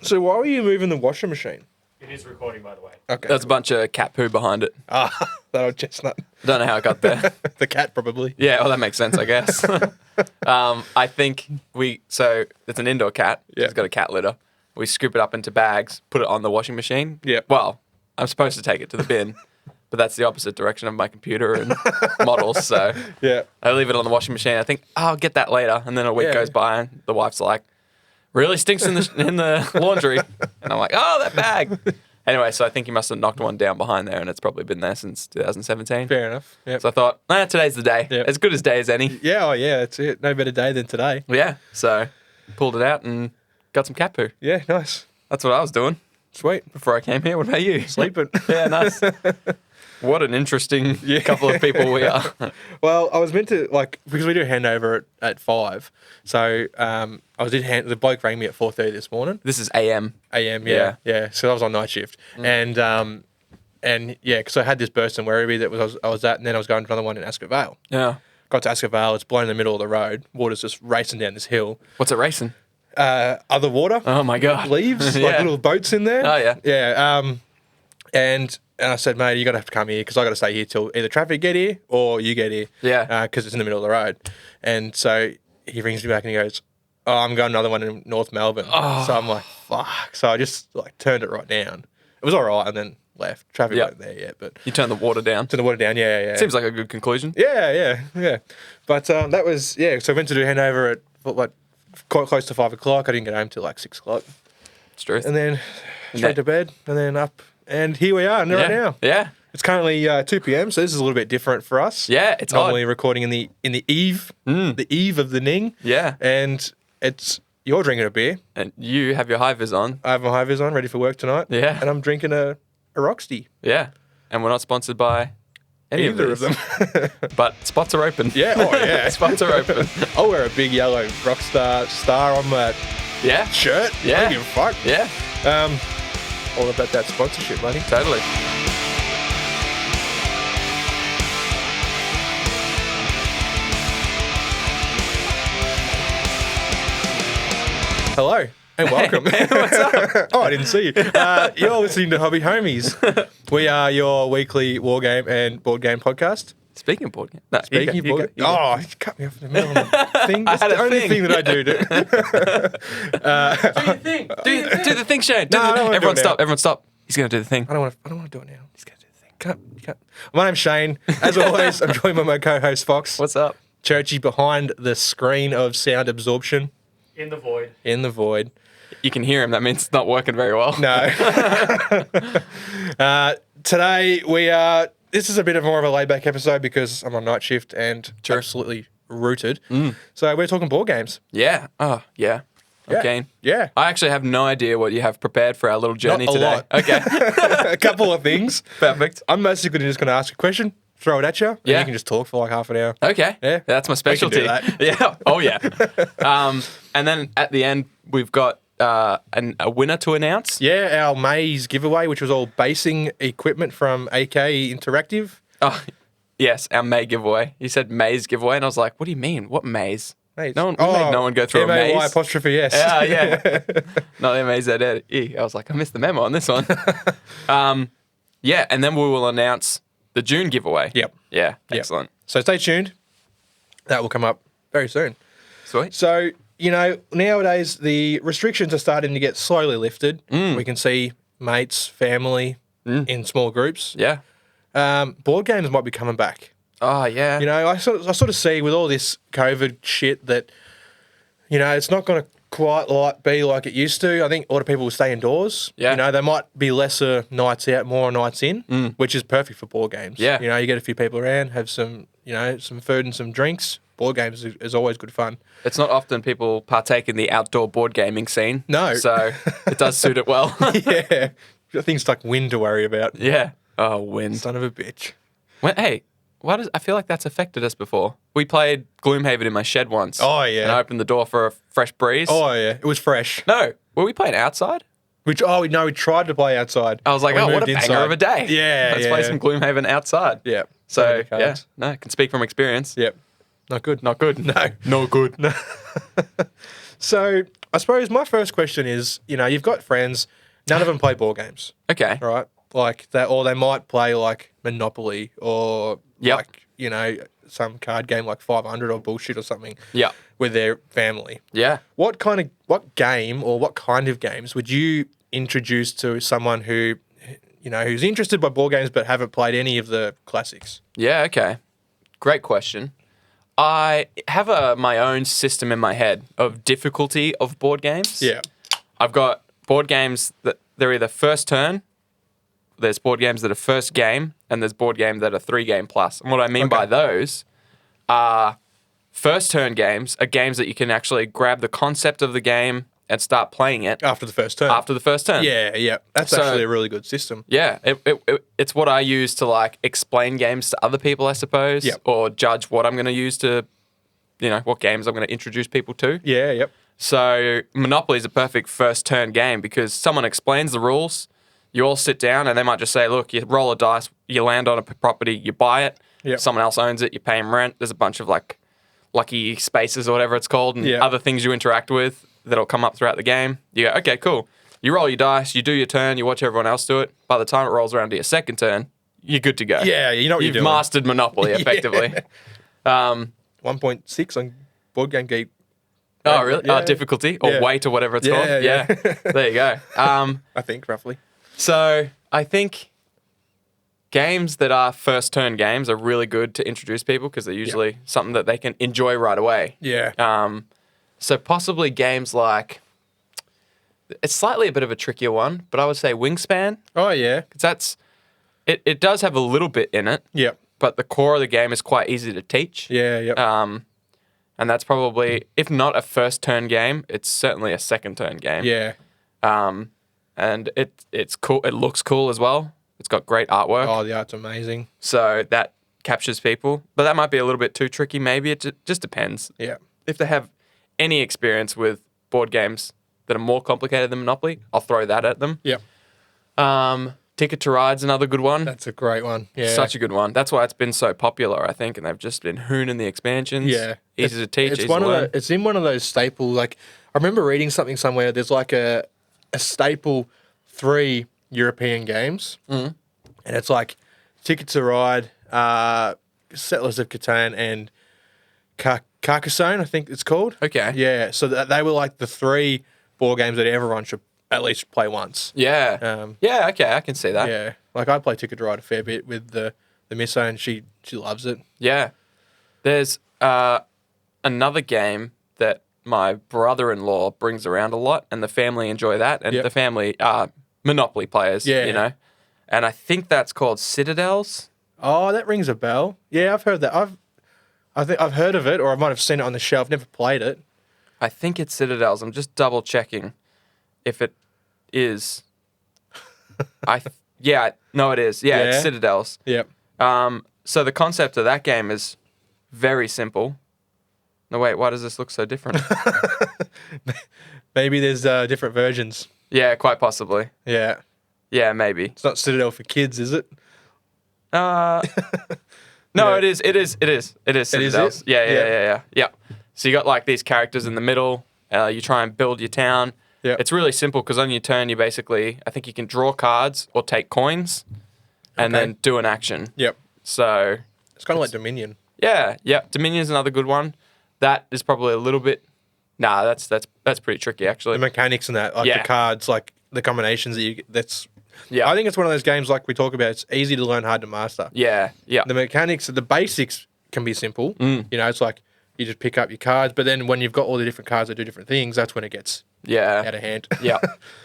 So why were you moving the washing machine? It is recording, by the way. Okay. There's a bunch of cat poo behind it. that old chestnut. Don't know how it got there. The cat, probably. Yeah, well, that makes sense, I guess. I think so it's an indoor cat. Yeah. It's got a cat litter. We scoop it up into bags, put it on the washing machine. Yeah. Well, I'm supposed to take it to the bin, but that's the opposite direction of my computer and models. So Yeah. I leave it on the washing machine. I think, I'll get that later. And then a week Yeah. goes by and the wife's like, really stinks in the laundry. And I'm like, oh, that bag. Anyway, so I think he must have knocked one down behind there, and it's probably been there since 2017. Fair enough. Yep. So I thought, today's the day. Yep. As good as day as any. Yeah, that's it. No better day than today. Yeah. So pulled it out and got some cat poo. Yeah, nice. That's what I was doing Sweet. before I came here. What about you? Sleeping. Yeah, nice. What an interesting couple of people we are. Well, I was meant to, because we do handover at 5, so the bloke rang me at 4:30 this morning. This is AM. AM, yeah. So I was on night shift. And yeah, because I had this burst in Werribee that I was at, and then I was going to another one in Ascot Vale. Yeah. Got to Ascot Vale, it's blown in the middle of the road. Water's just racing down this hill. What's it racing? Other water. Oh, my God. Leaves, Yeah. little boats in there. Oh, yeah. Yeah. And I said, mate, you got to have to come here because I got to stay here till either traffic get here or you get here. Yeah. Because it's in the middle of the road. And so he rings me back and he goes, oh, I'm going another one in North Melbourne. Oh. So I'm like, fuck. So I just turned it right down. It was all right and then left. Traffic wasn't there yet, but You turned the water down. turned the water down. Yeah. Seems like a good conclusion. Yeah. But that was, so I went to do handover at quite close to 5 o'clock. I didn't get home till 6 o'clock. It's true. And then straight to bed and then up. And here we are right now. Yeah. It's currently 2 p.m, so this is a little bit different for us. Yeah, it's normally odd. recording in the eve, the eve of the Ning. Yeah. And you're drinking a beer. And you have your high vis on. I have my high vis on, ready for work tonight. Yeah. And I'm drinking a Roxty. Yeah. And we're not sponsored by Either of them. But spots are open. Yeah. Oh yeah. Spots are open. I'll wear a big yellow Rockstar star on my Yeah. shirt. Yeah. I don't give a fuck. Yeah. All about that sponsorship, buddy. Totally. Hello and welcome. What's up? Oh, I didn't see you. You're listening to Hobby Homies. We are your weekly war game and board game podcast. Speaking of board game. No, Speaking of board game. Oh, you cut me off in the middle of the thing. That's had the a only thing. thing that I do. Do your thing. Do the thing, Shane. No, I don't wanna do Everyone it now. stop. Everyone stop. He's going to do the thing. I don't want to do it now. He's going to do the thing. Cut. My name's Shane. As always, I'm joined by my co-host Fox. What's up? Churchy behind the screen of sound absorption In the void. in the void. You can hear him. That means it's not working very well. No. Today we are. This is a bit of more of a laid-back episode because I'm on night shift and absolutely rooted. So we're talking board games. Yeah. Oh, yeah. Yeah. Okay. Yeah. I actually have no idea what you have prepared for our little journey Not a today. lot. Okay. A couple of things. Perfect. I'm basically just going to ask a question, throw it at you, and Yeah. you can just talk for half an hour. Okay. Yeah. That's my We can specialty. do that. Yeah. Oh, yeah. And then at the end, we've got a winner to announce. Yeah, our maze giveaway, which was all basing equipment from AK Interactive. Oh, yes, our May giveaway. You said maze giveaway, and I was like, what do you mean? What maze? Maze. No one, we made no one go through a M-A-Y maze. apostrophe S. Yeah. Not M-A-Z-E. I was like, I missed the memo on this one. Yeah, and then we will announce the June giveaway. Yep. Yeah, excellent. So stay tuned. That will come up very soon. Sweet. So, nowadays the restrictions are starting to get slowly lifted. We can see mates, family in small groups. Yeah. Board games might be coming back. Oh, yeah. I sort of see with all this COVID shit that, it's not going to quite be like it used to. I think a lot of people will stay indoors. Yeah. There might be lesser nights out, more nights in, which is perfect for board games. Yeah. You get a few people around, have some, some food and some drinks. Board games is always good fun. It's not often people partake in the outdoor board gaming scene. No. So it does suit it well. Yeah. Got things like wind to worry about. Yeah. Oh, wind. Son of a bitch. Hey, I feel like that's affected us before. We played Gloomhaven in my shed once. Oh, yeah. And I opened the door for a fresh breeze. Oh, yeah. It was fresh. No. Were we playing outside? We tried to play outside. I was like, We what a moved banger inside. of a day. Yeah, Let's play some Gloomhaven outside. Yeah. So, Playing the cards. yeah. No, can speak from experience. Yep. Not good. Not good. No. No good. So I suppose my first question is, you've got friends, none of them play board games, Okay. right? Like that, or they might play like Monopoly or Yep. like, some card game like 500 or bullshit or something Yeah. with their family. Yeah. What game or what kind of games would you introduce to someone who, who's interested by board games but haven't played any of the classics? Yeah, okay. Great question. I have my own system in my head of difficulty of board games. Yeah. I've got board games that they're either first turn, there's board games that are first game, and there's board games that are 3-game plus. And what I mean by those are first turn games are games that you can actually grab the concept of the game and start playing it After the first turn. after the first turn. Yeah. That's actually a really good system. Yeah, it's what I use to like explain games to other people, I suppose, Yep. or judge what I'm going to use to, what games I'm going to introduce people to. Yeah, yep. So Monopoly is a perfect first turn game because someone explains the rules, you all sit down and they might just say, look, you roll a dice, you land on a property, you buy it, Yep. someone else owns it, you pay them rent, there's a bunch of like lucky spaces or whatever it's called and Yep. other things you interact with that'll come up throughout the game. You go, okay, cool. You roll your dice, you do your turn, you watch everyone else do it. By the time it rolls around to your second turn, you're good to go. Yeah, you know what You've you're doing. mastered Monopoly effectively. 1.6 on Board Game Geek. Oh, really? Yeah. Difficulty or Yeah. weight or whatever it's Yeah, called. yeah. There you go. I think, roughly. So I think games that are first turn games are really good to introduce people because they're usually something that they can enjoy right away. Yeah. So possibly games like, it's slightly a bit of a trickier one, but I would say Wingspan, Oh, yeah. because it does have a little bit in it, Yep. but the core of the game is quite easy to teach. Yeah, yep. And that's probably, if not a first turn game, it's certainly a second turn game. yeah. And it's cool. It looks cool as well. It's got great artwork. Oh, the art's amazing. So that captures people. But that might be a little bit too tricky. Maybe it just depends. Yeah. If they have any experience with board games that are more complicated than Monopoly, I'll throw that at them. Yep. Ticket to Ride's another good one. That's a great one. Yeah. Such a good one. That's why it's been so popular, I think, and they've just been hooning the expansions. Yeah. Easy to teach, It's easy one to of learn. it's in one of those staple, like, I remember reading something somewhere, there's like a staple 3 European games. Mhm. And it's like Ticket to Ride, Settlers of Catan, and Carcassonne, I think it's called. Okay. Yeah, so they were like the 3 board games that everyone should at least play once. Yeah. Yeah, okay, I can see that. Yeah, like I play Ticket to Ride a fair bit with the misso, and she loves it. Yeah. There's another game that my brother-in-law brings around a lot, and the family enjoy that, and Yep. the family are Monopoly players, Yeah. And I think that's called Citadels. Oh, that rings a bell. Yeah, I've heard that. I think I've heard of it, or I might have seen it on the shelf. Never played it. I think it's Citadels. I'm just double checking if it is. No, it is. Yeah, Yeah? it's Citadels. Yep. So the concept of that game is very simple. No, wait, why does this look so different? Maybe there's different versions. Yeah, quite possibly. Yeah. Yeah, maybe. It's not Citadel for kids, is it? No, Yeah. it is. Citadels. it? Yeah. So you got like these characters in the middle. You try and build your town. Yeah. It's really simple because on your turn, you basically, I think you can draw cards or take coins and Okay. then do an action. Yep. So It's kind of like Dominion. yeah. Dominion's another good one. That is probably a little bit. Nah, that's pretty tricky The actually. mechanics and that, like Yeah. the cards, like the combinations that you get, that's... Yeah. I think it's one of those games like we talk about, it's easy to learn, hard to master. Yeah. The mechanics, the basics can be simple. Mm. It's like you just pick up your cards, but then when you've got all the different cards that do different things, that's when it gets out Yeah. of hand.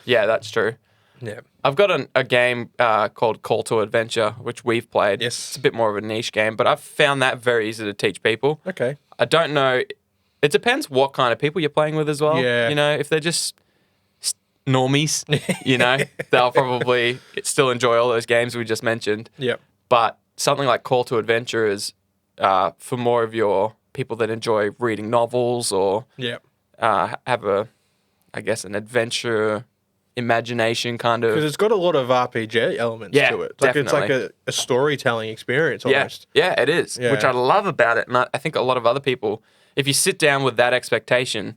Yeah, that's true. Yeah. I've got a game called Call to Adventure, which we've played. Yes. It's a bit more of a niche game, but I've found that very easy to teach people. Okay. I don't know. It depends what kind of people you're playing with as well. Yeah. If they're just normies, they'll probably still enjoy all those games we just mentioned. Yep. But something like Call to Adventure is for more of your people that enjoy reading novels or Yep. have an adventure imagination kind Because of. it's got a lot of RPG elements Yeah, to it. Like it's like definitely. a storytelling experience Yeah, almost. yeah, it is, Yeah. which I love about it. And I think a lot of other people, if you sit down with that expectation,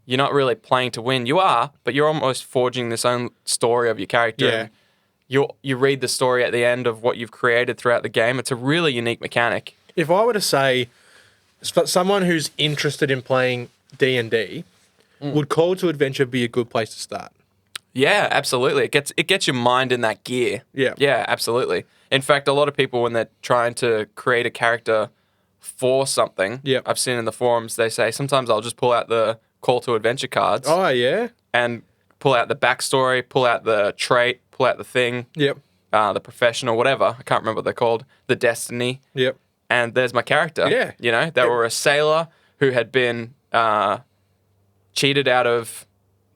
you're not really playing to win. You are, but you're almost forging this own story of your character. Yeah. And you read the story at the end of what you've created throughout the game. It's a really unique mechanic. If I were to say, for someone who's interested in playing D&D, would Call to Adventure be a good place to start? Yeah, absolutely. It gets your mind in that gear. Yeah. Yeah, absolutely. In fact, a lot of people, when they're trying to create a character for something, Yep. I've seen in the forums, they say, sometimes I'll just pull out the Call to Adventure cards Oh, yeah? and pull out the backstory, pull out the trait, pull out the thing, Yep. the professional, whatever. I can't remember what they're called. The destiny. Yep. And there's my character. Yeah. You know, they were a sailor who had been cheated out of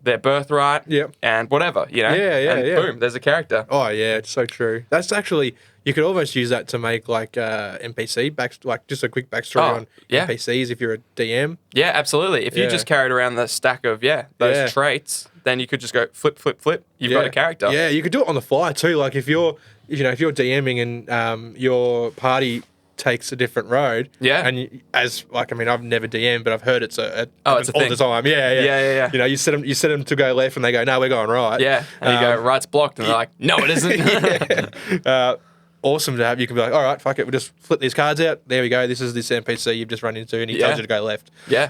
their birthright. Yep. And whatever, you know? Yeah, and yeah. boom, there's a character. Oh, yeah, it's so true. That's actually, you could almost use that to make like NPC, like just a quick backstory on yeah. NPCs if you're a DM. Yeah, absolutely. If you Yeah. just carried around the stack of, those Yeah. traits, then you could just go flip, flip, flip. You've got a character. Yeah, you could do it on the fly too. Like if you're DMing and your party takes a different road. Yeah. And I've never DM'd, but I've heard it's a Oh, it's a all thing. the time. Yeah, yeah. Yeah. You know, you set them to go left, and they go, no, we're going right. Yeah. And you go, right's blocked. And they're like, no, it isn't. Awesome to have. You can be like, all right, fuck it, we'll just flip these cards out. There we go. This is this NPC you've just run into, and he tells you to go left. Yeah.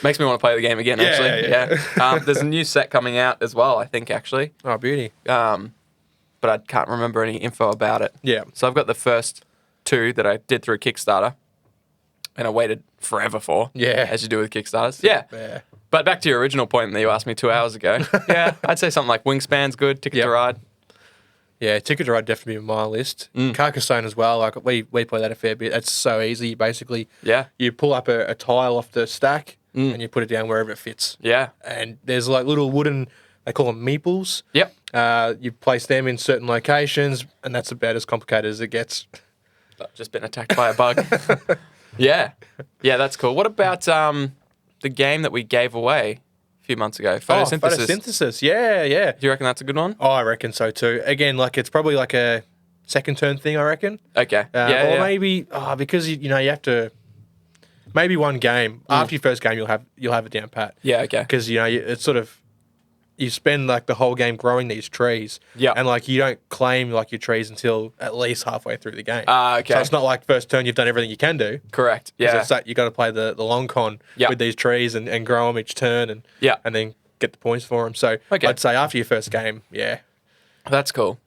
Makes me want to play the game again, Yeah, actually. yeah. There's a new set coming out as well, I think, actually. Oh, beauty. But I can't remember any info about it. Yeah. So I've got the first 2 that I did through Kickstarter, and I waited forever for. Yeah. As you do with Kickstarters. Yeah. Yeah. But back to your original point that you asked me 2 hours ago. Yeah, I'd say something like Wingspan's good, Ticket Yep. to Ride. Yeah, Ticket to Ride definitely on my list. Mm. Carcassonne as well. Like we play that a fair bit. It's so easy. Basically, Yeah. you pull up a tile off the stack Mm. and you put it down wherever it fits. Yeah. And there's like little wooden, they call them meeples. Yep. You place them in certain locations, and that's about as complicated as it gets. I've just been attacked by a bug. Yeah. Yeah, that's cool. What about the game that we gave away a few months ago? Photosynthesis. Photosynthesis. Yeah, yeah. Do you reckon that's a good one? Oh, I reckon so too. Again, like it's probably like a second turn thing, I reckon. Okay. Or maybe because you have to. Maybe one game after your first game, you'll have it down pat. Yeah, okay. Because it's sort of you spend like the whole game growing these trees. Yeah. And like you don't claim like your trees until at least halfway through the game. Okay. So it's not like first turn you've done everything you can do. Correct. 'Cause Yeah. it's like you got to play the long con Yeah. with these trees and grow them each turn and Yeah. and then get the points for them. So Okay. I'd say after your first game, yeah. That's cool.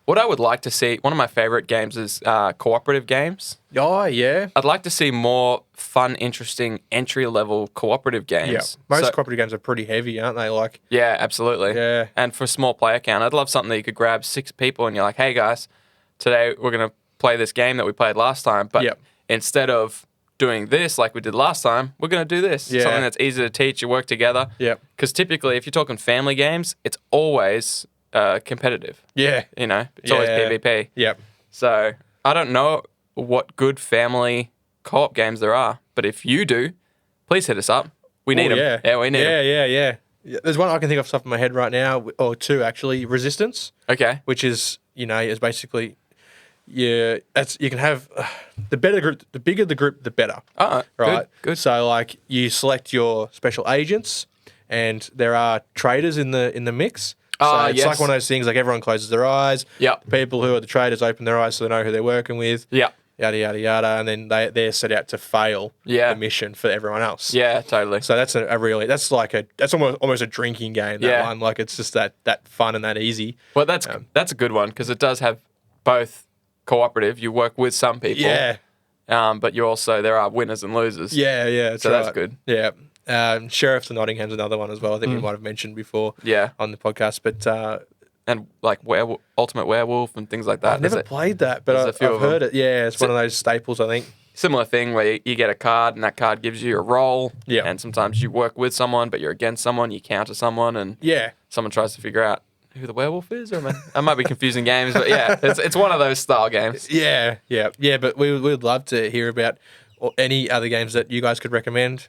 What I would like to see, one of my favorite games is cooperative games. Oh yeah. I'd like to see more fun, interesting, entry-level cooperative games. Yeah. Most So- cooperative games are pretty heavy, aren't they? Like Yeah, absolutely. Yeah. And for a small player count, I'd love something that you could grab 6 people and you're like, hey guys, today we're going to play this game that we played last time. But Yep. instead of doing this like we did last time, we're going to do this. Yeah. Something that's easy to teach, you work together. Yep. Because typically, if you're talking family games, it's always competitive. yeah. You know, it's always Yeah. PvP. Yep. So I don't know what good family co-op games there are, but if you do, please hit us up. We need them. Yeah, we need them. Yeah. There's one I can think of off the top of my head right now, or 2 actually. Resistance, Okay. which is is basically you can have the better group, the bigger the group, the better. Oh, Right. Good. So like you select your special agents, and there are traders in the mix. So Ah, it's yes. like one of those things. Like everyone closes their eyes. Yep. People who are the traders open their eyes so they know who they're working with. Yeah. Yada yada yada, and then they're set out to fail Yeah. the mission for everyone else. Yeah, totally. So that's that's almost a drinking game. That Yeah. one, like it's just that fun and that easy. Well, that's a good one because it does have both cooperative. You work with some people. Yeah, But you also there are winners and losers. yeah. That's So right. that's good. Yeah. Sheriff's of Nottingham's another one as well. I think we might have mentioned before. Yeah. On the podcast, but And like Ultimate Werewolf and things like that. I've never There's a played that, but there's a few I've of them. heard it. Yeah, it's one of those staples, I think. similar thing where you get a card and that card gives you a role. Yeah. And sometimes you work with someone, but you're against someone. You counter someone, and Yeah. someone tries to figure out who the werewolf is. Or I might be confusing games, but yeah, it's one of those style games. Yeah. But we'd love to hear about any other games that you guys could recommend.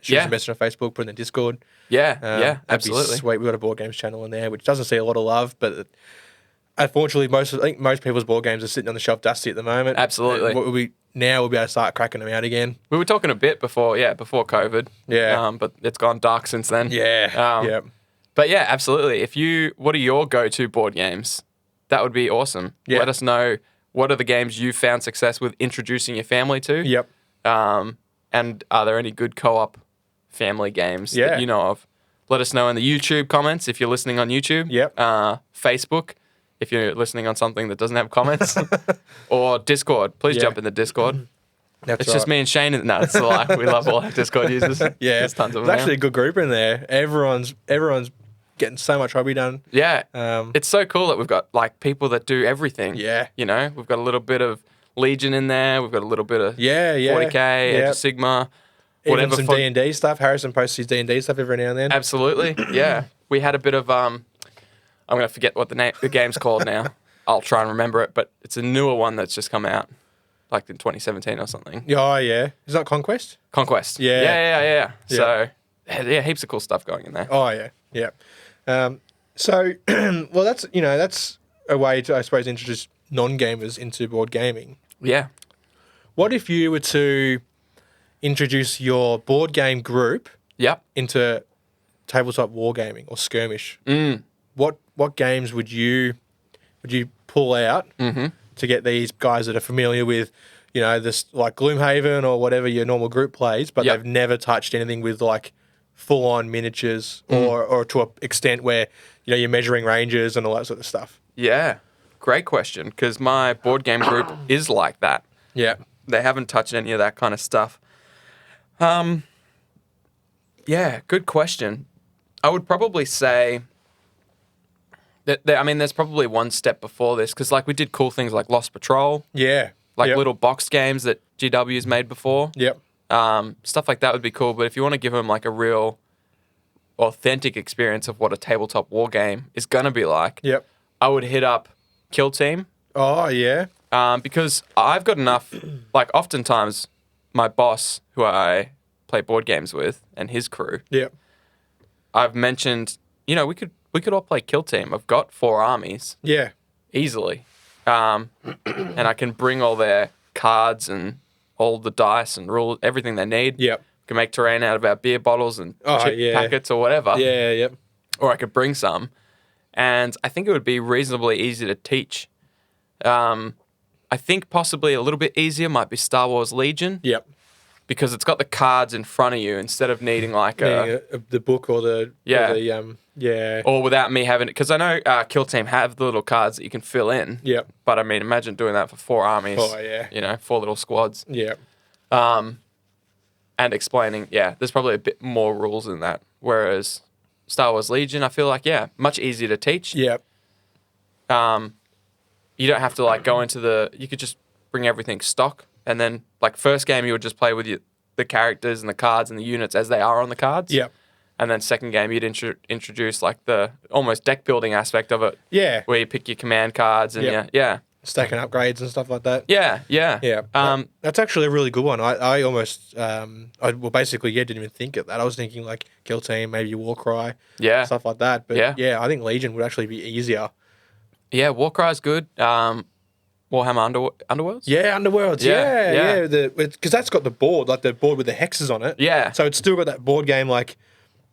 Shoot us a message on Facebook, put it in the Discord. Yeah, That'd absolutely. be sweet. We've got a board games channel in there, which doesn't see a lot of love, but unfortunately, I think most people's board games are sitting on the shelf dusty at the moment. Absolutely. And now we'll be able to start cracking them out again. We were talking a bit before COVID. Yeah. But it's gone dark since then. Yeah. Yeah. But yeah, absolutely. What are your go-to board games? That would be awesome. Yeah. Let us know what are the games you found success with introducing your family to. Yep. And are there any good co-op family games that you know of? Let us know in the YouTube comments if you're listening on YouTube. Yep. Facebook if you're listening on something that doesn't have comments. Or Discord. Please jump in the Discord. That's It's just me and Shane. No, it's a lie. We love all our Discord users. Yeah. There's tons of There's them actually now. a good group in there. Everyone's getting so much hobby done. Yeah. Um, It's so cool that we've got like people that do everything. Yeah. You know, we've got a little bit of Legion in there. We've got a little bit of 40K, Age yeah. of Sigma. Even Whatever some D&D stuff. Harrison posts his D&D stuff every now and then. Absolutely. Yeah. We had a bit of I'm going to forget what the game's called now. I'll try and remember it, but it's a newer one that's just come out like in 2017 or something. Oh, yeah. Is that Conquest? Conquest. Yeah. Yeah. So, yeah, heaps of cool stuff going in there. Oh, yeah. Yeah. So, well, that's a way to, I suppose, introduce non-gamers into board gaming. Yeah. What if you were to introduce your board game group Yep. into tabletop wargaming or skirmish? What games would you pull out to get these guys that are familiar with, this like Gloomhaven or whatever your normal group plays, but Yep. they've never touched anything with like full-on miniatures or to an extent where you're measuring ranges and all that sort of stuff. Yeah. Great question, because my board game group is like that. Yeah. They haven't touched any of that kind of stuff. Yeah, good question. I would probably say that there's probably one step before this, because like we did cool things like Lost Patrol, Yeah. like Yep. little box games that GW's made before. Yep. Stuff like that would be cool. But if you want to give them like a real authentic experience of what a tabletop war game is going to be like, Yep. I would hit up Kill Team. Oh, yeah. Because I've got enough, like oftentimes my boss, who I play board games with, and his crew, Yep. I've mentioned, we could all play Kill Team. I've got 4 armies Yeah. easily. And I can bring all their cards and all the dice and rules, everything they need. Yep. Can make terrain out of our beer bottles and chip yeah. packets or whatever. Yeah. Yep. Or I could bring some. And I think it would be reasonably easy to teach. I think possibly a little bit easier might be Star Wars Legion, Yep. because it's got the cards in front of you instead of needing like The book or the Yeah. or the yeah. or without me having it. Because I know Kill Team have the little cards that you can fill in. Yep. But I mean, imagine doing that for 4 armies. Oh, yeah. 4 little squads. Yeah. And explaining, there's probably a bit more rules in that. Whereas Star Wars Legion, I feel like, much easier to teach. Yep. You don't have to like go into you could just bring everything stock. And then like first game, you would just play with the characters and the cards and the units as they are on the cards. Yep. And then second game, you'd introduce like the almost deck building aspect of it. Yeah. Where you pick your command cards and Yep. yeah. Stacking upgrades and stuff like that. Yeah. Yeah. That's actually a really good one. I almost, basically, didn't even think of that. I was thinking like Kill Team, maybe Warcry, Yeah. stuff like that. But Yeah. I think Legion would actually be easier. Yeah, Warcry's good. Warhammer Underworlds? Yeah, Underworlds. Yeah, Yeah. Because that's got the board, like the board with the hexes on it. Yeah. So it's still got that board game, like,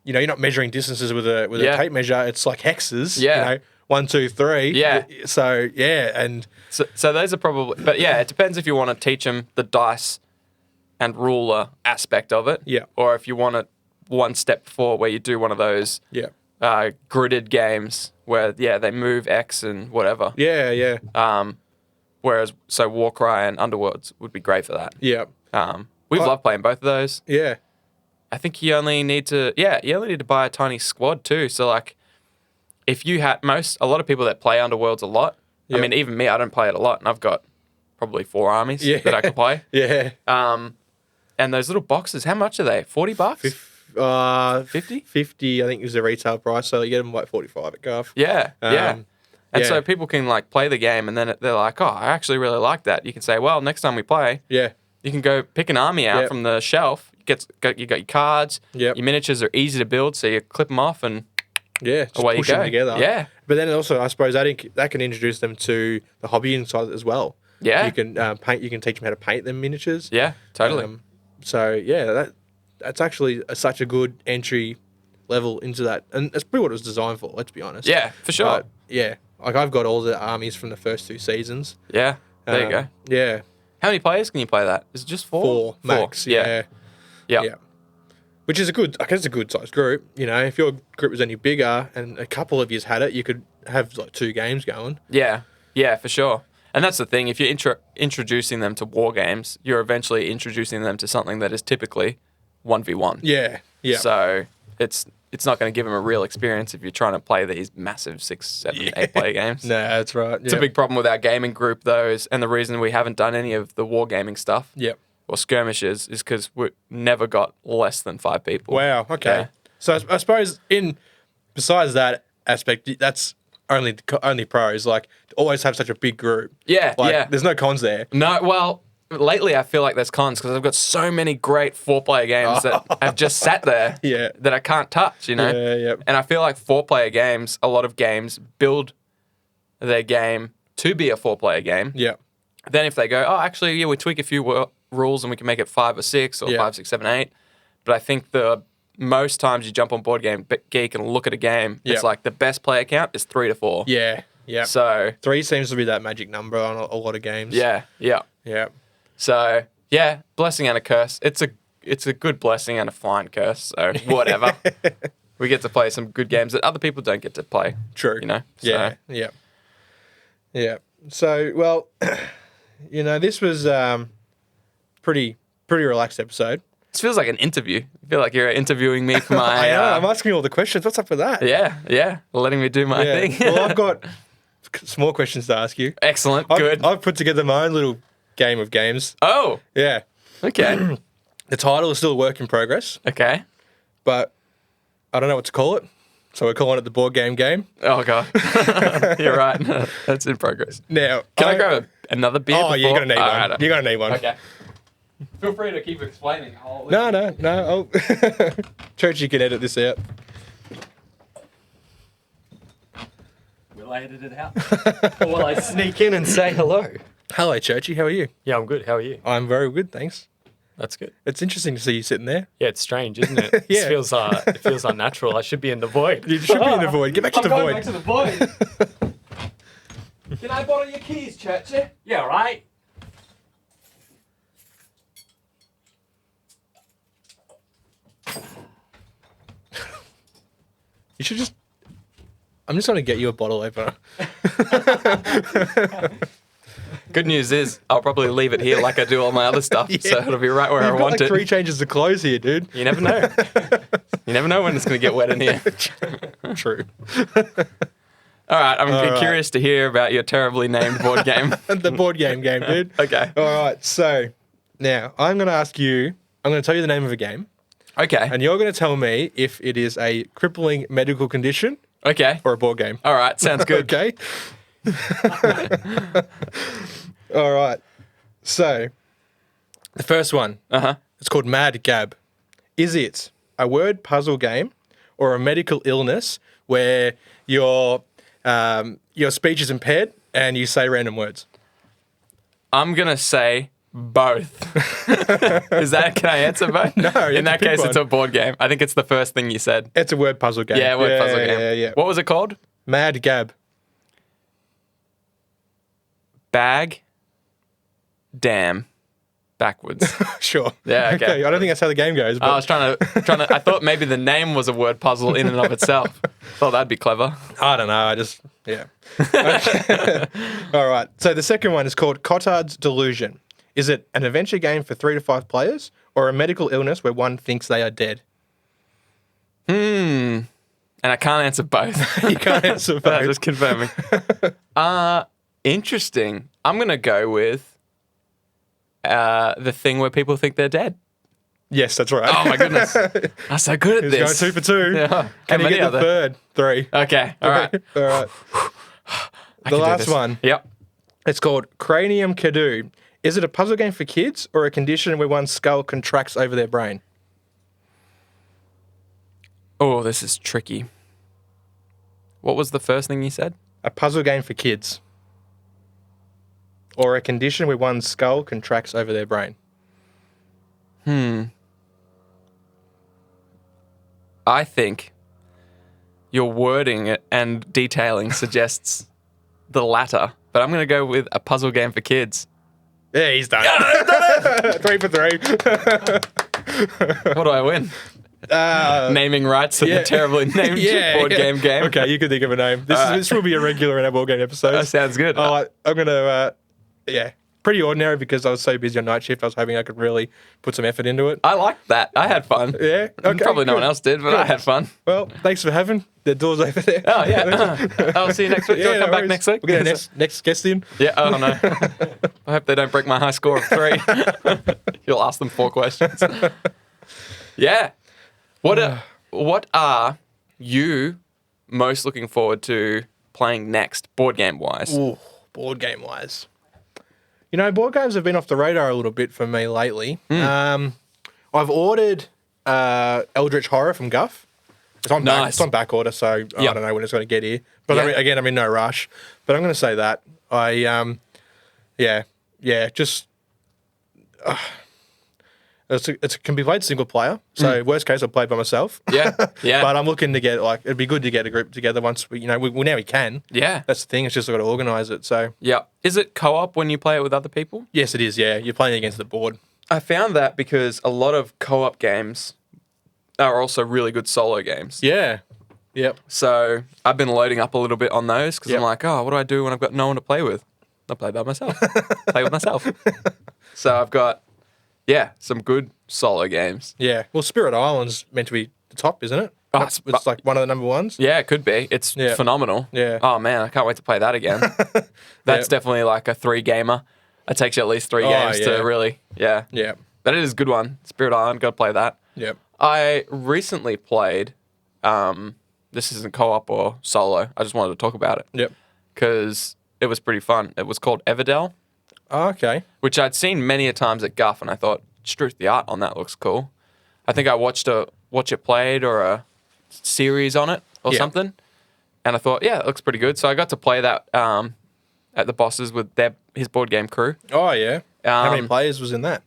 you're not measuring distances with a Yeah. tape measure. It's like hexes. Yeah. 1, 2, 3. Yeah. So and So those are probably... But yeah, it depends if you want to teach them the dice and ruler aspect of it. Yeah. Or if you want it one step before where you do one of those yeah. gridded games where, they move X and whatever. Yeah. Whereas, so Warcry and Underworlds would be great for that. Yeah. We've loved playing both of those. Yeah. I think you only need to buy a tiny squad too. So like, if you had a lot of people that play Underworlds a lot, I Yep. mean, even me, I don't play it a lot, and I've got probably 4 armies that I can play. Yeah. And those little boxes, how much are they? $40? 50? 50, I think is the retail price. So you get them like 45 at Garth. Yeah, yeah. And yeah. so people can like play the game, and then they're like, oh, I actually really like that. You can say, well, next time we play, Yeah. you can go pick an army out Yep. from the shelf. You got your cards. Yep. Your miniatures are easy to build, so you clip them off and Yeah. Just away push you go. them together. Yeah. But then also, I suppose that can introduce them to the hobbying side as well. Yeah. You can paint. You can teach them how to paint them miniatures. Yeah, totally. So yeah, that's actually such a good entry level into that, and that's pretty what it was designed for. Let's be honest. Yeah, for sure. But, yeah, like I've got all the armies from the first 2 seasons. Yeah, there you go. Yeah, How many players can you play that? Is it just 4? 4 max. Yeah. Yeah. Which is I guess a good sized group. You know, if your group was any bigger and a couple of yous had it, you could have like 2 games going. Yeah, for sure. And that's the thing. If you're introducing them to war games, you're eventually introducing them to something that is typically 1v1. Yeah. So it's not going to give them a real experience if you're trying to play these massive 6, 7, 8 player games. No, that's right. It's a big problem with our gaming group, though, and the reason we haven't done any of the wargaming stuff or skirmishes is because we never got less than 5 people. Wow. Okay. Yeah. So I suppose besides that aspect, that's only pros. Like always have such a big group. Yeah. There's no cons there. No, well, lately I feel like there's cons because I've got so many great 4-player games that have just sat there that I can't touch, you know? Yeah. And I feel like 4-player games, a lot of games build their game to be a 4-player game. Yeah. Then if they go, oh, actually, yeah, we tweak a few rules and we can make it 5 or 6 or 5, 6, 7, 8. But I think the most times you jump on Board Game Geek and look at a game, it's like the best player count is 3 to 4. Yeah. Yeah. So 3 seems to be that magic number on a lot of games. Yeah. So yeah, blessing and a curse. It's a good blessing and a fine curse. So whatever. We get to play some good games that other people don't get to play. True. You know. Yeah. So well, you know, this was pretty relaxed episode. This feels like an interview. I feel like you're interviewing me for my. I know. I'm asking you all the questions. What's up with that? Yeah. Letting me do my thing. Well, I've got some more questions to ask you. Excellent. Good. I've put together my own little game of games. Oh. Yeah. Okay. The title is still a work in progress, Okay. but I don't know what to call it. So we're calling it the board game game. Oh god. You're right. That's in progress. Now, Can I grab another beer? Oh, you're before? gonna need one. Right. You're gonna need one. Okay. Feel free to keep explaining. No. Oh. Church, you can edit this out. Will I edit it out? Or will I sneak in and say hello? Hello, Churchy. How are you? Yeah, I'm good. How are you? I'm very good, thanks. That's good. It's interesting to see you sitting there. Yeah, it's strange, isn't it? Yeah. It feels unnatural. I should be in the void. You should be in the void. Get back to the void. Back to the void. Can I borrow your keys, Churchy? Yeah, right. You should just. I'm just going to get you a bottle opener. Good news is I'll probably leave it here like I do all my other stuff, so it'll be right where You've I got want like it. 3 changes of clothes here, dude. You never know. You never know when it's going to get wet in here. True. All right, I'm All right. curious to hear about your terribly named board game. The board game game, dude. Okay. All right. So now I'm going to ask you. I'm going to tell you the name of a game, Okay. and you're going to tell me if it is a crippling medical condition Okay. or a board game. All right, sounds good. Okay. All right. So the first one. Uh-huh. It's called Mad Gab. Is it a word puzzle game or a medical illness where your speech is impaired and you say random words? I'm going to say both. Can I answer both? No, you In have that to pick case, one. it's a board game. I think it's the first thing you said. It's a word puzzle game. Yeah, word puzzle game. Yeah. What was it called? Mad Gab. Bag. Damn. Backwards. Sure. Yeah, okay. I don't think that's how the game goes. But I was trying to. I thought maybe the name was a word puzzle in and of itself. Thought that'd be clever. I don't know. Yeah. Okay. All right. So the second one is called Cotard's Delusion. Is it an adventure game for 3 to 5 players or a medical illness where one thinks they are dead? And I can't answer both. You can't answer both. Just confirming. Interesting. I'm gonna go with the thing where people think they're dead. Yes, that's right. Oh my goodness, I'm so good at He's this. going 2 for 2. Yeah. Can How you many get the other- third? 3. Okay. All right. All right. I The can do last this. one. Yep. It's called Cranium Cadoo. Is it a puzzle game for kids or a condition where one's skull contracts over their brain? Oh, this is tricky. What was the first thing you said? A puzzle game for kids. or a condition where one's skull contracts over their brain? I think your wording and detailing suggests the latter, but I'm going to go with a puzzle game for kids. Yeah, he's done it. 3 for 3. What do I win? Naming rights of the terribly named board game. Okay, you can think of a name. This will be a regular in our board game episodes. That sounds good. I'm going to, pretty ordinary because I was so busy on night shift. I was hoping I could really put some effort into it. I liked that. I had fun. Yeah? Okay, Probably no good. one else did, but I had fun. Well, thanks for having the doors over there. Oh, yeah. I'll see you next week. Do you want to come back next week? We'll get our next guest in. Yeah, oh no. I hope they don't break my high score of 3. You'll ask them 4 questions. Yeah. What are you most looking forward to playing next, board game wise? Ooh, board game wise. You know, board games have been off the radar a little bit for me lately. I've ordered Eldritch Horror from Guff. It's on Nice. it's on back order, so I don't know when it's going to get here. But Yeah. I mean, I'm in no rush. But I'm going to say that it can be played single player. So worst case, I'll play by myself. Yeah, yeah. But I'm looking to get it'd be good to get a group together once we now we can. Yeah. That's the thing. It's just got to organise it. So Yeah. Is it co-op when you play it with other people? yes, it is. Yeah, you're playing against the board. I found that because a lot of co-op games are also really good solo games. Yeah. Yep. So I've been loading up a little bit on those because I'm Yep. like, oh, what do I do when I've got no one to play with? I play by myself. Play with myself. So I've got, some good solo games. Yeah. Well, Spirit Island's meant to be the top, isn't it? Oh, it's like one of the number ones. Yeah, it could be. It's Yeah. phenomenal. Yeah. Oh, man, I can't wait to play that again. That's definitely like a 3-gamer. It takes you at least 3 games to really, Yeah. But it is a good one. Spirit Island, got to play that. Yep. I recently played, this isn't co-op or solo. I just wanted to talk about it Yep. because it was pretty fun. It was called Everdell, Oh, okay. which I'd seen many a times at Guff, and I thought, Struth, the art on that looks cool. I think I watched it played or a series on it or Yeah. something, and I thought, it looks pretty good. So I got to play that at the Bosses with his board game crew. Oh, yeah. How many Um, players was in that?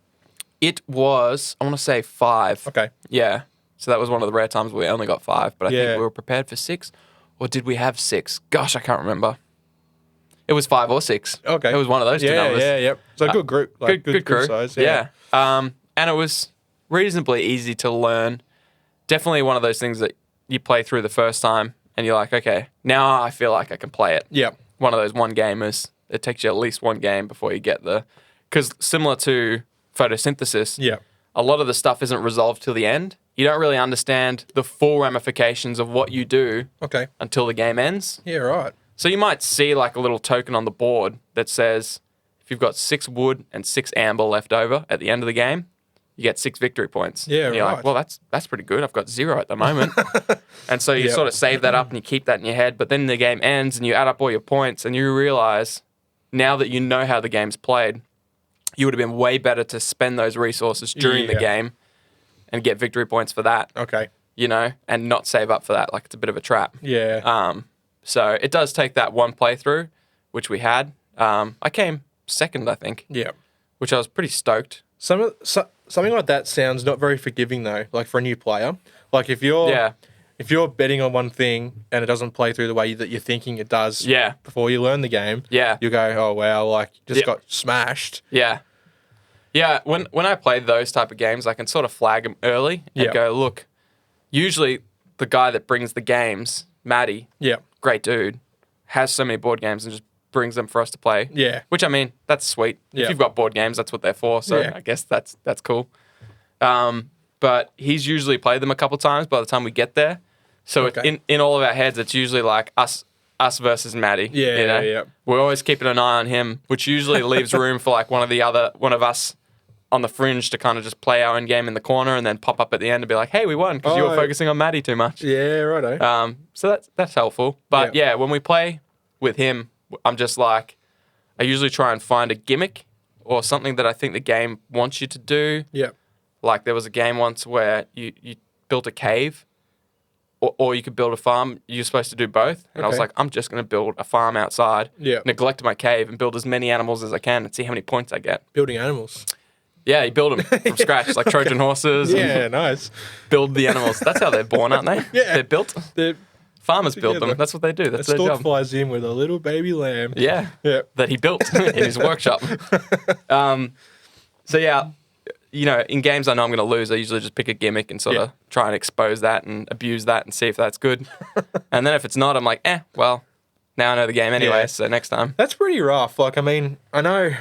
It was, I want to say 5. Okay. Yeah. So that was one of the rare times we only got 5, but I Yeah. think we were prepared for 6. Or did we have 6? Gosh, I can't remember. It was 5 or 6. Okay. It was one of those two numbers. Yeah, yep. So a good group. Like, Good crew. size. Yeah. And it was reasonably easy to learn. Definitely one of those things that you play through the first time and you're like, okay, now I feel like I can play it. Yep. One of those one gamers. It takes you at least one game before you get because similar to photosynthesis, Yep. a lot of the stuff isn't resolved till the end. You don't really understand the full ramifications of what you do Okay. until the game ends. Yeah, right. So you might see like a little token on the board that says if you've got 6 wood and 6 amber left over at the end of the game, you get 6 victory points. Yeah, and you're right. like, well, that's pretty good. I've got 0 at the moment. And so you Yep. sort of save that up and you keep that in your head. But then the game ends and you add up all your points and you realize now that you know how the game's played, you would have been way better to spend those resources during the Yeah. game and get victory points for that, Okay. and not save up for that. Like it's a bit of a trap. Yeah. So it does take that one playthrough, which we had. I came second, I think, Yeah. which I was pretty stoked. Something like that sounds not very forgiving though. Like for a new player, like if you're betting on one thing and it doesn't play through the way that you're thinking it does. Yeah. Before you learn the game. Yeah. You go, oh wow, like just Yeah. got smashed. Yeah. Yeah, when I play those type of games, I can sort of flag them early and Yeah. go, look, usually the guy that brings the games, Maddie, Yeah. great dude, has so many board games and just brings them for us to play. Yeah. Which, I mean, that's sweet. Yeah. If you've got board games, that's what they're for. So Yeah. I guess that's cool. But he's usually played them a couple times by the time we get there. So Okay. in all of our heads, it's usually like us versus Maddie. Yeah, yeah. We're always keeping an eye on him, which usually leaves room for like one of us on the fringe to kind of just play our own game in the corner and then pop up at the end and be like, hey, we won because you were Oh. focusing on Maddie too much. Yeah, righto. So that's helpful. But Yeah. when we play with him, I'm just like, I usually try and find a gimmick or something that I think the game wants you to do. Yeah. Like there was a game once where you built a cave or you could build a farm. You're supposed to do both. And I was Okay. like, I'm just going to build a farm outside, Yeah. neglect my cave, and build as many animals as I can and see how many points I get. Building animals. Yeah, you build them from scratch, like Trojan horses. and Yeah, nice. build the animals. That's how they're born, aren't they? Yeah. They're built. The Farmers build them. Together. That's what they do. That's a their stork job. flies in with a little baby lamb. Yeah. Yeah. That he built in his workshop. So yeah, in games I know I'm going to lose, I usually just pick a gimmick and sort of try and expose that and abuse that and see if that's good. And then if it's not, I'm like, well, now I know the game anyway, Yeah. so next time. That's pretty rough. Like, I mean, I know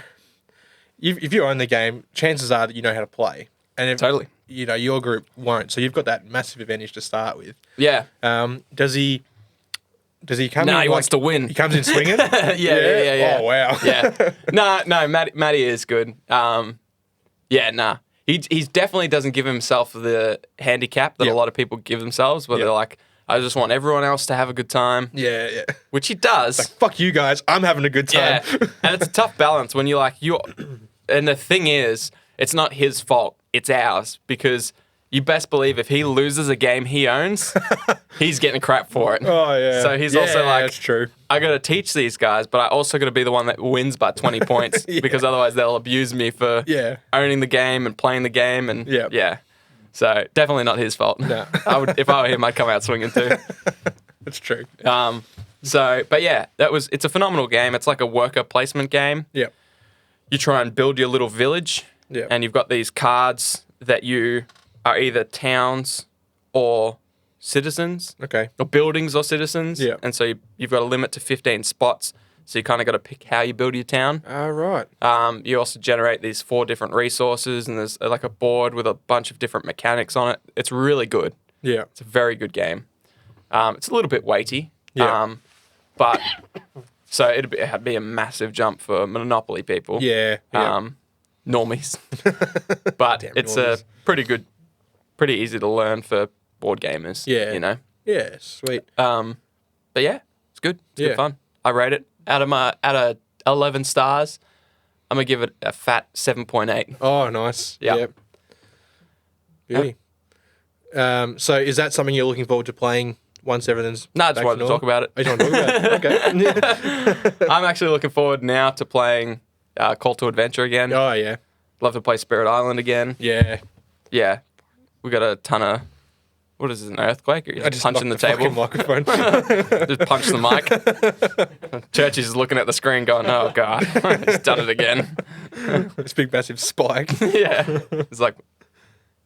if you own the game, chances are that you know how to play. And if, Totally. your group won't. So you've got that massive advantage to start with. Yeah. Does he come in? He wants to win. He comes in swinging? Yeah. Oh, wow. Yeah. No, Matty is good. He definitely doesn't give himself the handicap that a lot of people give themselves, where they're like, I just want everyone else to have a good time. Yeah. Which he does. Like, fuck you guys. I'm having a good time. Yeah. And it's a tough balance when and the thing is, it's not his fault, it's ours, because you best believe if he loses a game he owns, he's getting crap for it. Oh, yeah. So he's also like, that's true. I got to teach these guys, but I also got to be the one that wins by 20 points because otherwise they'll abuse me for owning the game and playing the game. And yeah. So definitely not his fault. No. If I were him, I'd come out swinging too. That's true. But yeah, it's a phenomenal game. It's like a worker placement game. Yeah. You try and build your little village, and you've got these cards that you are either towns or citizens, Okay. or buildings or citizens. Yeah. And so you've got a limit to 15 spots. So you kind of got to pick how you build your town. All right. You also generate these 4 different resources, and there's like a board with a bunch of different mechanics on it. It's really good. Yeah. It's a very good game. It's a little bit weighty. Yeah. But so it'd be a massive jump for Monopoly people. Yeah. Normies. But Damn it's normies. pretty easy to learn for board gamers. Yeah. Yeah, sweet. But yeah, it's good. It's good fun. I rate it out of 11 stars. I'm gonna give it a fat 7.8. Oh, nice. Yeah. Yep. Beauty. So is that something you're looking forward to playing once everything's No, I just back wanted to talk about it. Oh, you don't want to talk about it? Okay. I'm actually looking forward now to playing Call to Adventure again. Oh, yeah. Love to play Spirit Island again. Yeah. Yeah, we got a ton of. What is this, an earthquake? Or you just punching the table? Microphone. Just punch the mic. Church is looking at the screen going, oh, God, he's done it again. This big massive spike. Yeah. It's like,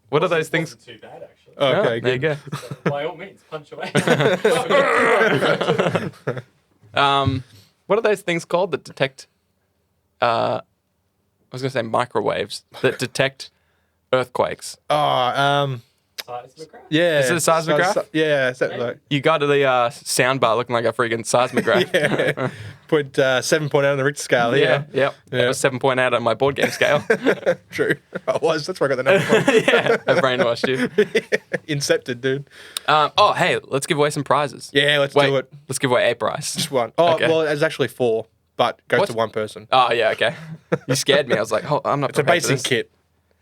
what are those things? Wasn't too bad, actually. Okay, Oh, there you good. go. By all means, punch away. What are those things called that detect? I was going to say microwaves that detect earthquakes. Oh, Seismograph? yeah. Is it a seismograph? Yeah. Is that like, You got the sound bar looking like a freaking seismograph. yeah. Put 7.0 on the Richter scale here. Yep. Yeah. That was 7.8 on my board game scale. True. I was. That's where I got the number from. Yeah, I brainwashed you. Incepted, dude. Hey, let's give away some prizes. Yeah, let's Wait, do it. let's give away a prize. Just one. Oh, Okay. well, it's actually 4, but goes What? to one person. Oh, yeah, okay. You scared me. I was like, oh, I'm not It's a prepared for basing this. kit.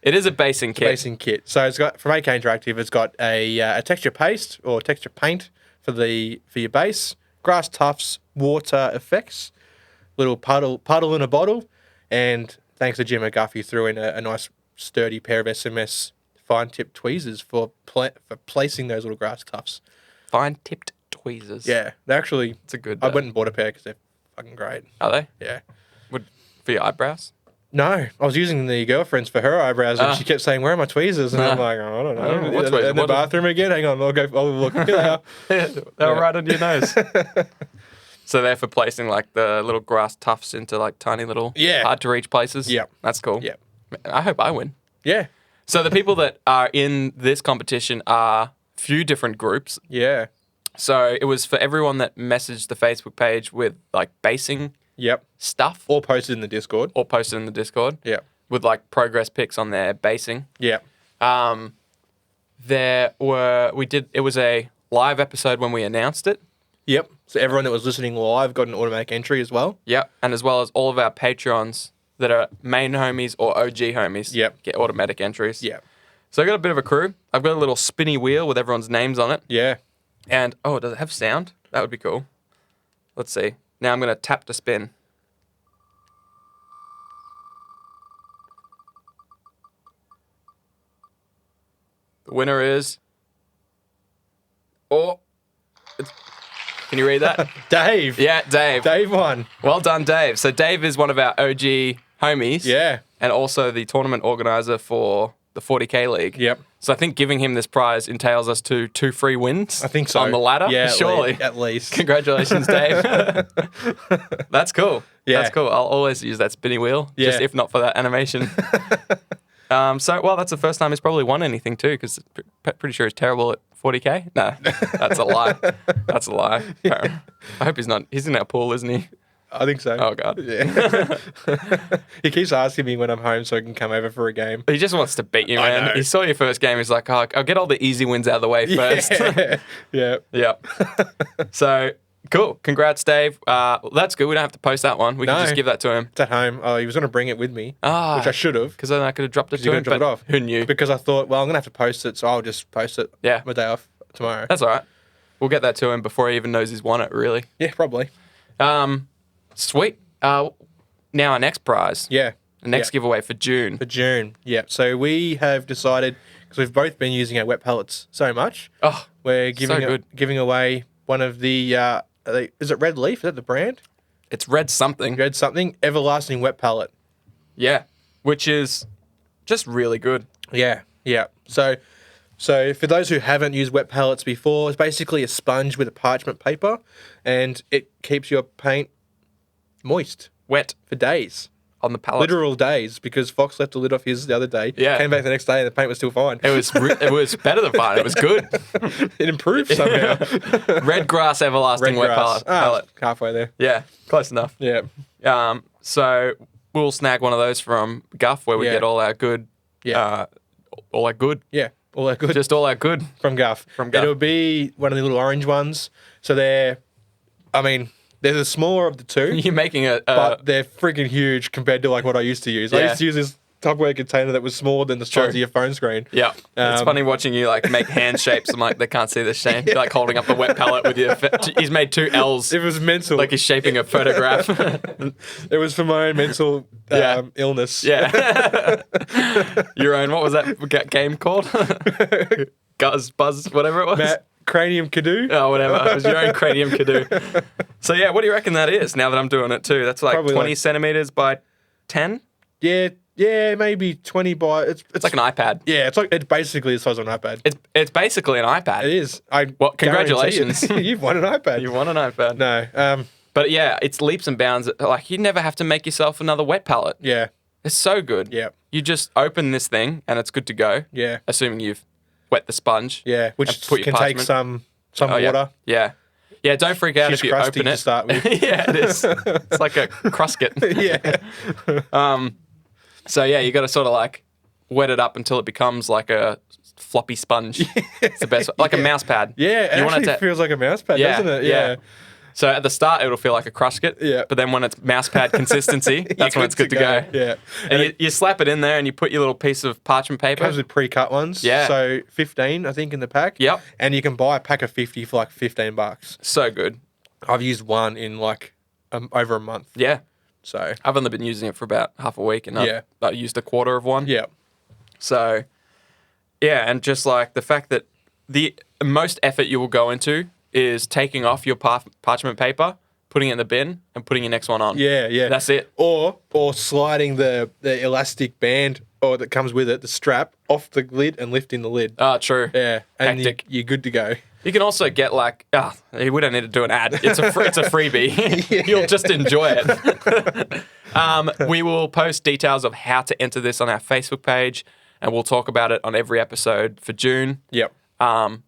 It is a basing kit. Basing kit. So it's got from AK Interactive. It's got a texture paste or texture paint for your base, grass tufts, water effects, little puddle in a bottle, and thanks to Jim McGuffey, threw in a nice sturdy pair of SMS fine tip tweezers for placing those little grass tufts. Fine tipped tweezers. Yeah, they're actually. It's a good. I went and bought a pair because they're fucking great. Are they? Yeah. For your eyebrows? No, I was using the girlfriends for her eyebrows, and Ah. she kept saying, "Where are my tweezers?" And I'm like, "Oh, I don't know. What tweezers? In the What- bathroom again? Hang on, I'll look. Here they are. They were right under your nose. So they're for placing like the little grass tufts into like tiny little hard to reach places. Yep. That's cool. Yep. I hope I win. Yeah, So the people that are in this competition are few different groups. yeah, So it was for everyone that messaged the Facebook page with like basing yep. stuff All posted in the Discord. or posted in the Discord Yeah, with like progress pics on their basing. yeah, It was a live episode when we announced it. yep. So everyone that was listening live got an automatic entry as well. Yep. And as well as all of our Patreons that are main homies or OG homies Yep. get automatic entries. Yeah, So I got a bit of a crew. I've got a little spinny wheel with everyone's names on it. yeah. And, does it have sound? That would be cool. Let's see. Now I'm going to tap to spin. The winner is... Oh. Can you read that? Dave. Yeah, Dave. Dave won. Well done, Dave. So Dave is one of our OG homies. Yeah. And also the tournament organizer for the 40K League. Yep. So I think giving him this prize entails us to 2 free wins. I think so. On the ladder. Yeah, surely. at least. Congratulations, Dave. That's cool. Yeah. That's cool. I'll always use that spinny wheel. Yeah. Just if not for that animation. That's the first time he's probably won anything too, because pretty sure he's terrible at 40K. No, that's a lie. That's a lie. I hope he's not. He's in our pool, isn't he? I think so. Oh, God. Yeah. He keeps asking me when I'm home so I can come over for a game. He just wants to beat you, I man. know. He saw your first game. He's like, I'll get all the easy wins out of the way first. Yeah. Yeah. Yep. So, cool. Congrats, Dave. That's good. We don't have to post that one. We can No. just give that to him. It's at home. Oh, he was going to bring it with me, which I should have. Because then I could have dropped it to You're him. going to drop it off. Who knew? Because I thought, well, I'm going to have to post it, so I'll just post it my day off tomorrow. That's all right. We'll get that to him before he even knows he's won it, really. Yeah, probably. Sweet. Now our next prize. Yeah. The next giveaway for June. For June, yeah. So we have decided, because we've both been using our wet pellets so much, we're giving away one of the, is it Red Leaf? Is that the brand? It's Red something. Red something, Everlasting Wet Pellet. Yeah. Which is just really good. Yeah, yeah. So for those who haven't used wet pellets before, it's basically a sponge with a parchment paper, and it keeps your paint moist. Wet. For days. On the palette. Literal days, because Fox left the lid off his the other day. Yeah. Came back the next day and the paint was still fine. It was better than fine. It was good. It improved somehow. Red grass everlasting wet palette. Halfway there. Yeah, close enough. Yeah. So we'll snag one of those from Guff where we get all our good. Yeah. All our good. Yeah. All that good. Just all our good. From Guff. It'll be one of the little orange ones. So they're the smaller of the two. You're making but they're freaking huge compared to like what I used to use. I used to use this Tupperware container that was smaller than the size of your phone screen. Yeah. It's funny watching you like make hand shapes. I'm like, they can't see this, Shane. You're like holding up a wet palette with your... He's made 2 L's. It was mental. Like he's shaping a photograph. It was for my own mental illness. Yeah. Your own, what was that game called? Buzz, whatever it was. Cranium Canoe. Oh, whatever. It was your own cranium canoe. So, yeah, what do you reckon that is now that I'm doing it too? That's like probably 20 centimeters by 10? Yeah, maybe 20 by... It's like an iPad. Yeah, it's basically the size of an iPad. It's basically an iPad. It is. Well, congratulations. You've won an iPad. You've won an iPad. No. But yeah, it's leaps and bounds. Like, you never have to make yourself another wet palette. Yeah. It's so good. Yeah. You just open this thing and it's good to go. Yeah. Assuming you've wet the sponge. Yeah, which can take some water. Yeah. Yeah, don't freak out if you open it. To start with. Yeah, it is. It's like a crusket. Yeah. So yeah, you got to sort of like wet it up until it becomes like a floppy sponge. It's the best, like a mouse pad. Yeah, it actually feels like a mouse pad, doesn't it? Yeah. So at the start, it'll feel like a crusket. Yeah. But then when it's mouse pad consistency, that's when it's good to go. Yeah. And you slap it in there and you put your little piece of parchment paper. It comes with pre-cut ones. Yeah. So 15, I think, in the pack. Yep. And you can buy a pack of 50 for like $15. So good. I've used one in like over a month. Yeah. So I've only been using it for about half a week and I used a quarter of one. Yeah. So, yeah, and just like the fact that the most effort you will go into is taking off your parchment paper, putting it in the bin, and putting your next one on. Yeah, yeah. That's it. Or sliding the elastic band that comes with it, the strap, off the lid and lifting the lid. Oh, true. Yeah. And Hectic. you're good to go. You can also get like, we don't need to do an ad. It's a freebie. You'll just enjoy it. We will post details of how to enter this on our Facebook page, and we'll talk about it on every episode for June. Yep.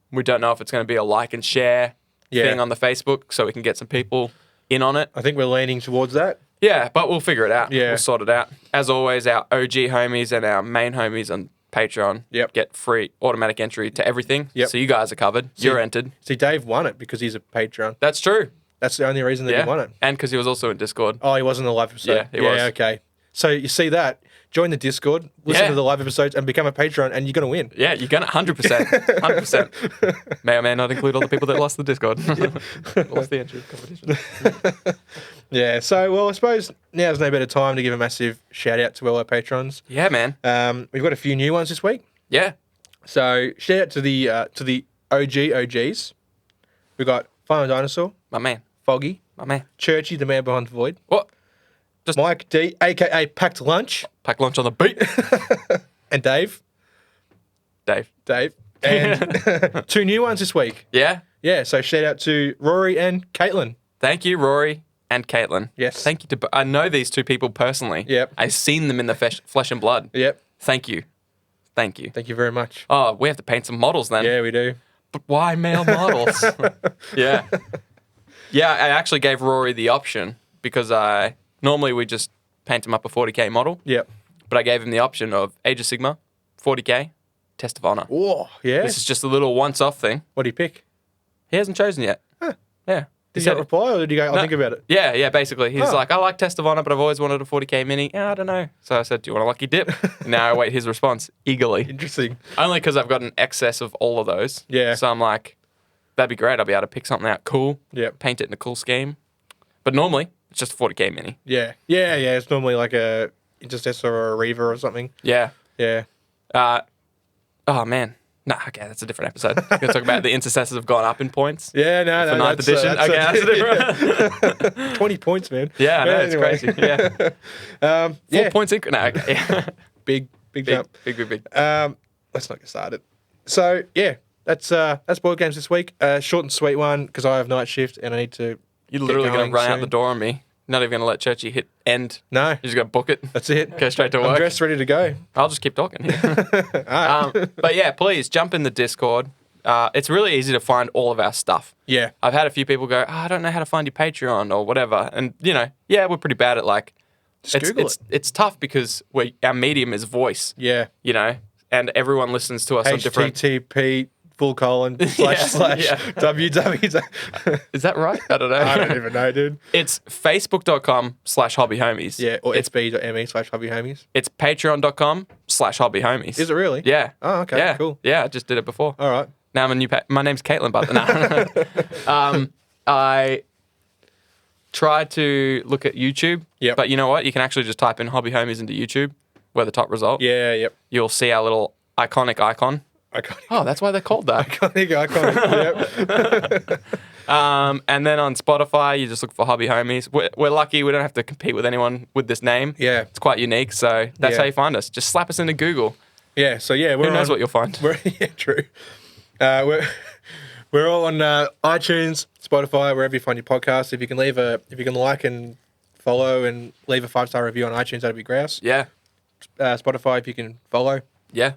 We don't know if it's going to be a like and share thing on the Facebook, so we can get some people in on it. I think we're leaning towards that. Yeah, but we'll figure it out. Yeah. We'll sort it out. As always, our OG homies and our main homies on Patreon get free automatic entry to everything. Yep. So you guys are covered. You're entered. See, Dave won it because he's a Patreon. That's true. That's the only reason that he won it. And because he was also in Discord. Oh, he wasn't in the live episode. Yeah, he was. Okay. So you see that, join the Discord, listen Yeah. to the live episodes, and become a Patreon, and you're going to win. Yeah, you're gonna 100%. 100%. May or may not include all the people that lost the Discord. Lost the entry competition. Yeah, so, well, I suppose now's no better time to give a massive shout out to all our patrons. Yeah, man. We've got a few new ones this week. Yeah. So shout out to the OGs. We've got Final Dinosaur, My man. Foggy, My man. Churchy, the man behind the void, What? Mike D, aka Packed Lunch, Pack lunch on the beat. and Dave. Dave. And 2 new ones this week. Yeah. Yeah, so shout out to Rory and Caitlin. Thank you, Rory and Caitlin. Yes. Thank you to. I know these 2 people personally. Yep. I've seen them in the flesh and blood. Yep. Thank you. Thank you. Thank you very much. Oh, we have to paint some models then. Yeah, we do. But why male models? Yeah. Yeah, I actually gave Rory the option because normally we just paint him up a 40K model. Yep. But I gave him the option of Age of Sigma, 40K, Test of Honor. Oh, yeah. This is just a little once-off thing. What do you pick? He hasn't chosen yet. Huh. Yeah. Did you not reply, or did you go, I'll No. think about it? Yeah, basically. He's Oh. like, I like Test of Honor, but I've always wanted a 40K mini. I don't know. So I said, do you want a lucky dip? Now I await his response eagerly. Interesting. Only because I've got an excess of all of those. Yeah. So I'm like, that'd be great. I'll be able to pick something out cool, Yep. paint it in a cool scheme. But normally, it's just a 40K mini. Yeah. Yeah, yeah. It's normally like a Intercessor or a Reaver or something. Yeah. Yeah. Oh, man. Nah, okay, that's a different episode. We're going to talk about the intercessors have gone up in points. Yeah, no, For 9th edition. That's a different 20 points, man. Yeah, I know, Anyway. it's crazy. Yeah. 4 Yeah. points in. No, okay. Yeah. Big jump. Big. Let's not get started. So, yeah, that's board games this week. Short and sweet one because I have night shift and I need to. You're literally going going to run out soon. the door on me. Not even going to let Churchy hit end. No, You're just going to book it. that's it. Go straight to I'm work. dressed, ready to go. I'll just keep talking. All right. But yeah, please jump in the Discord. It's really easy to find all of our stuff. Yeah. I've had a few people go, I don't know how to find your Patreon or whatever. And, yeah, we're pretty bad at like, Google it. it's tough because our medium is voice, Yeah. and everyone listens to us on different. HTTP // Yeah. www. Is that right? I don't know. I don't even know, dude. It's facebook.com/hobbyhomies. Yeah, or it's, sb.me/hobbyhomies. it's patreon.com/hobbyhomies. Is it really? Yeah. Oh, okay, Yeah. cool. Yeah, I just did it before. All right. Now I'm a new. My name's Caitlin, but no. I tried to look at YouTube. Yep. But you know what? You can actually just type in Hobby Homies into YouTube. We're the top result. Yeah, yep. You'll see our little iconic icon. Iconic. Oh, that's why they're called that. Iconic. Yep. And then on Spotify, you just look for Hobby Homies. We're lucky we don't have to compete with anyone with this name. Yeah. It's quite unique. So that's Yeah. how you find us. Just slap us into Google. Yeah. So yeah, Who knows what you'll find? Yeah, true. We're all on iTunes, Spotify, wherever you find your podcast. If you can like and follow and leave a 5-star review on iTunes, that'd be grouse. Yeah. Spotify, if you can follow. Yeah.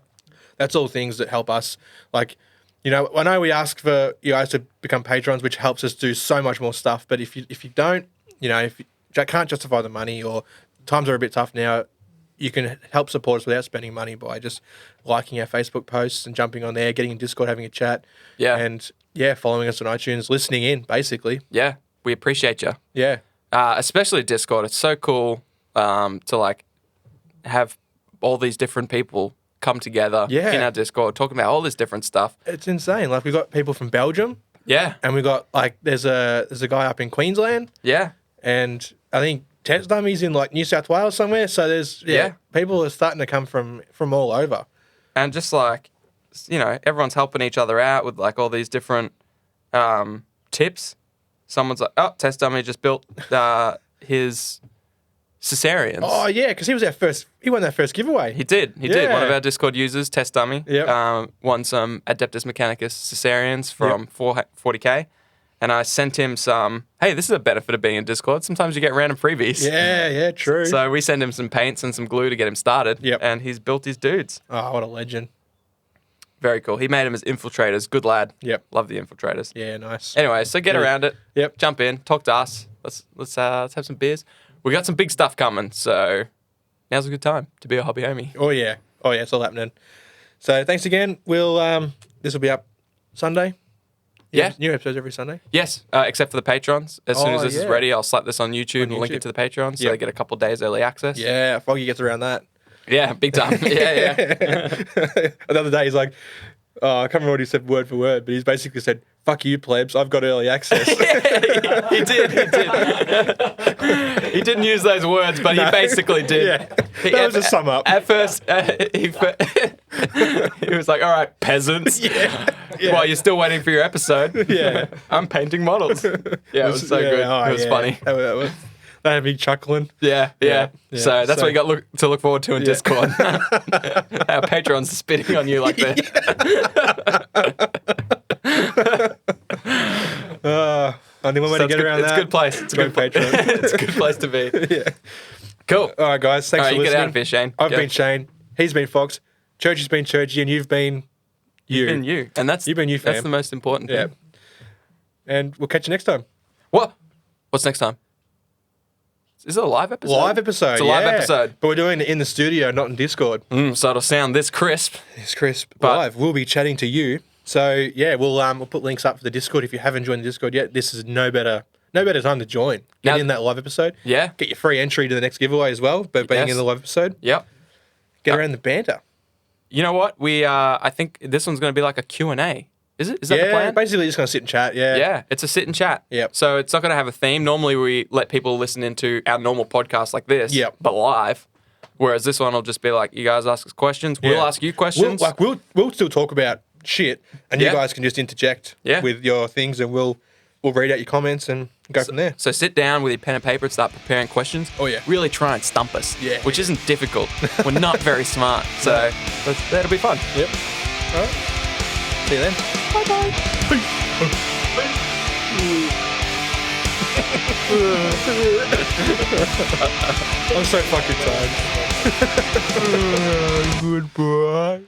That's all things that help us. Like, I know we ask for you guys to become patrons, which helps us do so much more stuff. But if you don't, if you can't justify the money or times are a bit tough now, you can help support us without spending money by just liking our Facebook posts and jumping on there, getting in Discord, having a chat. Yeah. And following us on iTunes, listening in, basically. Yeah. We appreciate you. Yeah. Especially Discord. It's so cool to like have all these different people come together in our Discord talking about all this different stuff. It's insane. Like, we've got people from Belgium Yeah. and we got there's a guy up in Queensland. Yeah. And I think Ted's dummies in like New South Wales somewhere. So there's people are starting to come from all over. And just like, everyone's helping each other out with like all these different tips. Someone's like, oh, Test Dummy just built his cesareans. Oh yeah, because he won our first giveaway. He did. One Yeah. of our Discord users, Test Dummy, Yep. won some Adeptus Mechanicus cesareans from 40K. And I sent him some, hey, this is a benefit of being in Discord. Sometimes you get random freebies. Yeah, true. So we sent him some paints and some glue to get him started. Yep. And he's built his dudes. Oh, what a legend. Very cool. He made them as infiltrators. Good lad. Yep. Love the infiltrators. Yeah, nice. Anyway, so get around it. Yep. Jump in. Talk to us. Let's have some beers. We got some big stuff coming, so now's a good time to be a hobby homie. Oh yeah, it's all happening. So thanks again. We'll this will be up Sunday. Yeah. New episodes every Sunday. Yes, except for the patrons. As soon as Oh, this is yeah. ready, I'll slap this on YouTube On and link YouTube. it to the Patreon so Yep. they get a couple days early access. Yeah, Foggy gets around that. Yeah, big time. Yeah. The other day he's like, I can't remember what he said word for word, but he's basically said, "Fuck you, plebs! I've got early access." He did. He didn't use those words, but he basically did. Yeah. That was a sum up. At first, he was like, "All right, peasants." Yeah. While you're still waiting for your episode. Yeah. I'm painting models. Yeah, it was so good. Oh, It was funny. That had me chuckling. Yeah. Yeah. So that's So- what you got to look forward to in Discord. Our patrons spitting on you like that. Only one way to get around it's that. a good place. It's a good Patreon. It's a good place to be. Yeah. Cool. All right, guys. Thanks All right, for you listening. get out of here, Shane. I've Go. been Shane. He's been Fox. Churchy's been Churchy, and you've been you. You've been you. And that's You've been you, That's fam. the most important Yeah. thing. And we'll catch you next time. What? What's next time? Is it a live episode? Live episode. It's a live yeah. episode. But we're doing it in the studio, not in Discord. So it'll sound this crisp. It's crisp. But- Live. We'll be chatting to you. So yeah, we'll put links up for the Discord. If you haven't joined the Discord yet, this is no better time to join. Get Now- in that live episode. Yeah. Get your free entry to the next giveaway as well. But being Yes. in the live episode, Yep. get around the banter. You know what? I think this one's going to be like a Q&A. Is it? Is that the Yeah, plan? basically just gonna sit and chat. Yeah. Yeah, it's a sit and chat. Yep. So it's not going to have a theme. Normally we let people listen into our normal podcast like this, Yep. but live. Whereas this one will just be like, you guys ask us questions. We'll Yeah. ask you questions. We'll still talk about shit, and Yeah. you guys can just interject Yeah. with your things, and we'll read out your comments and go from there. So sit down with your pen and paper and start preparing questions. Oh, yeah. Really try and stump us. Yeah. Which isn't difficult. We're not very smart. So that'll be fun. Yep. All right. See you then. Bye-bye. I'm so fucking tired. Goodbye.